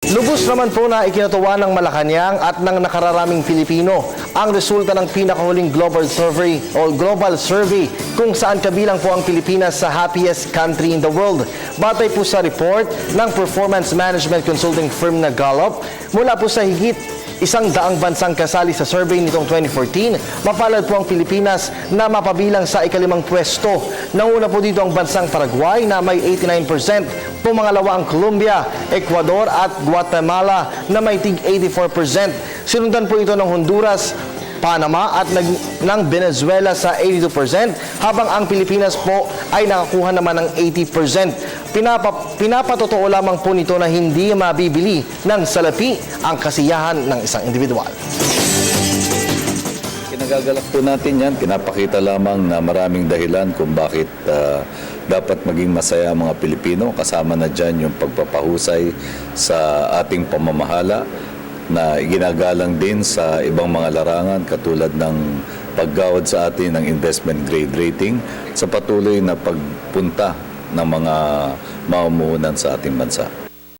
Lubos naman po na ikinatuwa ng Malacanang at ng nakararaming Pilipino ang resulta ng pinakahuling global survey kung saan kabilang po ang Pilipinas sa happiest country in the world. Batay po sa report ng performance management consulting firm na Gallup, mula po sa higit 100 bansang kasali sa survey nitong 2014, mapalad po ang Pilipinas na mapabilang sa ikalimang pwesto. Nauna po dito ang bansang Paraguay na may 89%, pumangalawa ang Colombia, Ecuador at Guatemala na may tig 84%. Sinundan po ito ng Honduras, Panama at ng Venezuela sa 82%, habang ang Pilipinas po ay nakakuha naman ng 80%. Pinapatotoo lamang po nito na hindi mabibili ng salapi ang kasiyahan ng isang individual. Kinagagalak po natin yan. Pinapakita lamang na maraming dahilan kung bakit dapat maging masaya ang mga Pilipino. Kasama na dyan yung pagpapahusay sa ating pamamahala na ginagalang din sa ibang mga larangan katulad ng paggawad sa atin ng investment grade rating sa patuloy na pagpunta ng mga mamumuhunan sa ating bansa.